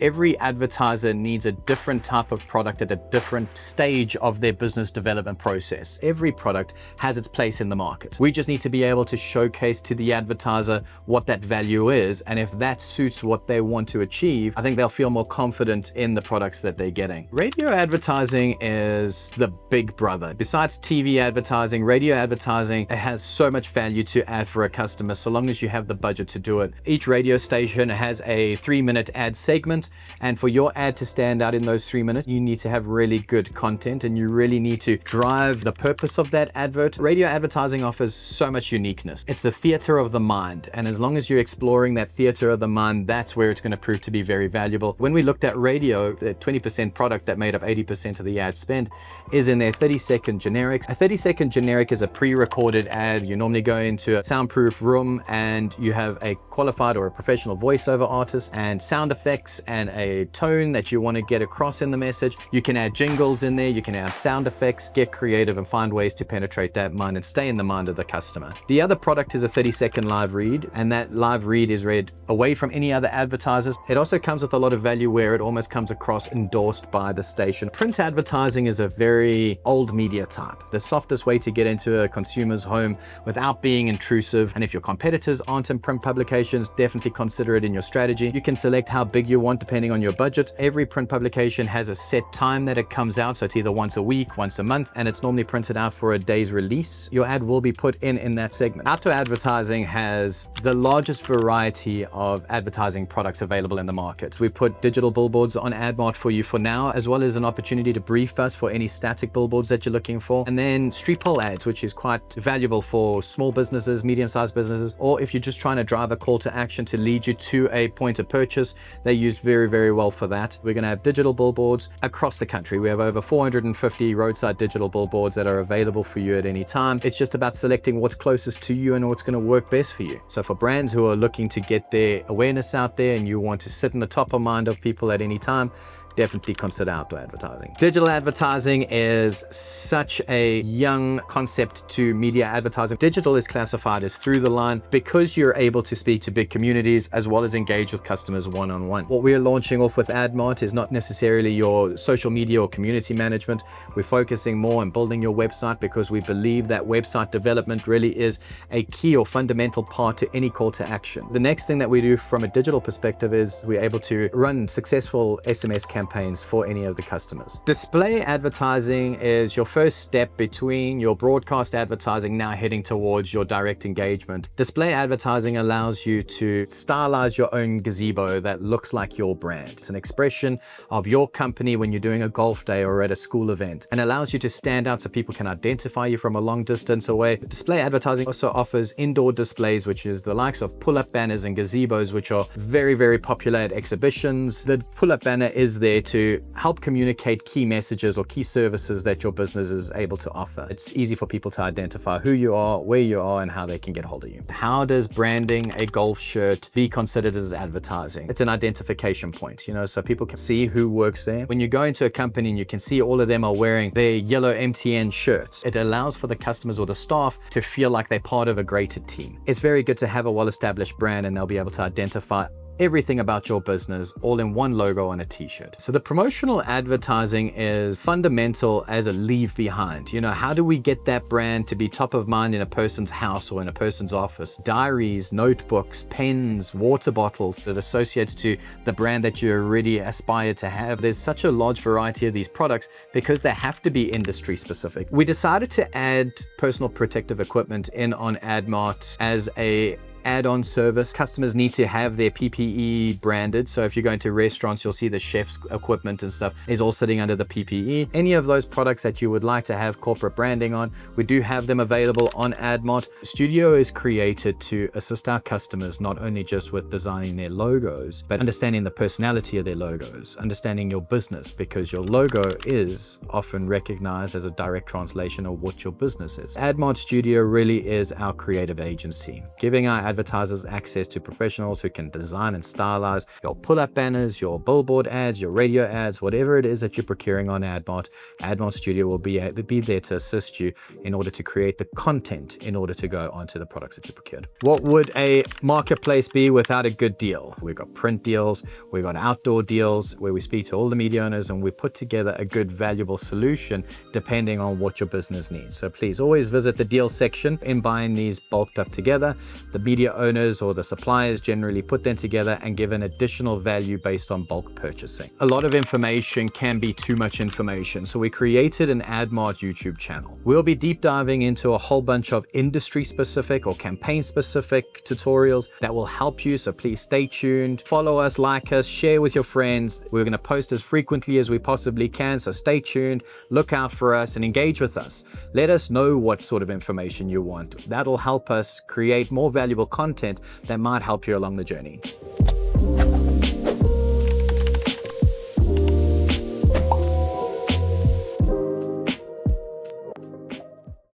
Every advertiser needs a different type of product at a different stage of their business development process. Every product has its place in the market. We just need to be able to showcase to the advertiser what that value is, and if that suits what they want to achieve, I think they'll feel more confident in the products that they're getting. Radio advertising is the big brother. Besides TV advertising, radio advertising, it has so much value to add for a customer so long as you have the budget to do it. Each radio station has a 3-minute ad segment, and for your ad to stand out in those 3 minutes, you need to have really good content and you really need to drive the purpose of that advert. Radio advertising offers so much uniqueness. It's the theater of the mind, and as long as you're exploring that theater of the mind, that's where it's going to prove to be very valuable. When we looked at radio, the 20% product that made up 80% of the ad spend is in their 30-second generics. A 30-second generic is a pre-recorded ad. You normally go into a soundproof room and you have a qualified or a professional voiceover artist and sound effects and a tone that you want to get across in the message. You can add jingles in there, you can add sound effects, get creative and find ways to penetrate that mind and stay in the mind of the customer. The other product is a 30-second live read, and that live read is read away from any other advertisers. It also comes with a lot of value where it almost comes across endorsed by the station. Print advertising is a very old media type, the softest way to get into a consumer's home without being intrusive. And if your competitors aren't in print publications, definitely consider it in your strategy. You can select how big you want depending on your budget. Every print publication has a set time that it comes out, so it's either once a week, once a month, and it's normally printed out for a day's release. Your ad will be put in that segment. Outdoor advertising has the largest variety of advertising products available in the market. We put digital billboards on Admart for you for now, as well as an opportunity to brief us for any static billboards that you're looking for. And then street pole ads, which is quite valuable for small businesses, medium-sized businesses, or if you're just trying to drive a call to action to lead you to a point of purchase, they use very, very well for that. We're going to have digital billboards across the country. We have over 450 roadside digital billboards that are available for you at any time. It's just about selecting what's closest to you and what's going to work best for you. So for brands who are looking to get their awareness out there and you want to sit in the top of mind of people at any time, definitely consider outdoor advertising. Digital advertising is such a young concept to media advertising. Digital is classified as through the line because you're able to speak to big communities as well as engage with customers one-on-one. What we're launching off with Admart is not necessarily your social media or community management. We're focusing more on building your website because we believe that website development really is a key or fundamental part to any call to action. The next thing that we do from a digital perspective is we're able to run successful SMS campaigns for any of the customers. Display advertising is your first step between your broadcast advertising now heading towards your direct engagement. Display advertising allows you to stylize your own gazebo that looks like your brand. It's an expression of your company when you're doing a golf day or at a school event, and allows you to stand out so people can identify you from a long distance away. Display advertising also offers indoor displays, which is the likes of pull-up banners and gazebos, which are very, very popular at exhibitions. The pull-up banner is there to help communicate key messages or key services that your business is able to offer. It's easy for people to identify who you are, where you are, and how they can get hold of you. How does branding a golf shirt be considered as advertising? It's an identification point, so people can see who works there. When you go into a company and you can see all of them are wearing their yellow MTN shirts, it allows for the customers or the staff to feel like they're part of a greater team. It's very good to have a well-established brand and they'll be able to identify everything about your business all in one logo on a t-shirt. So the promotional advertising is fundamental as a leave behind. How do we get that brand to be top of mind in a person's house or in a person's office? Diaries, notebooks, pens, water bottles that associates to the brand that you already aspire to have. There's such a large variety of these products because they have to be industry specific. We decided to add personal protective equipment in on Admart as a add-on service. Customers need to have their PPE branded. So if you're going to restaurants, you'll see the chef's equipment and stuff is all sitting under the PPE. Any of those products that you would like to have corporate branding on, we do have them available on Admart. Studio is created to assist our customers not only just with designing their logos, but understanding the personality of their logos, understanding your business, because your logo is often recognized as a direct translation of what your business is. Admart Studio really is our creative agency, giving our advertisers access to professionals who can design and stylize your pull-up banners, your billboard ads, your radio ads, whatever it is that you're procuring on Admart. Admart Studio will be there to assist you in order to create the content in order to go onto the products that you procured. What would a marketplace be without a good deal? We've got print deals, we've got outdoor deals where we speak to all the media owners and we put together a good valuable solution depending on what your business needs. So please always visit the deal section. In buying these bulked up together, the media owners or the suppliers generally put them together and give an additional value based on bulk purchasing. A lot of information can be too much information, so we created an Admart YouTube channel. We'll be deep diving into a whole bunch of industry specific or campaign specific tutorials that will help you, so please stay tuned, follow us, like us, share with your friends. We're going to post as frequently as we possibly can, so stay tuned, look out for us and engage with us. Let us know what sort of information you want. That'll help us create more valuable content that might help you along the journey.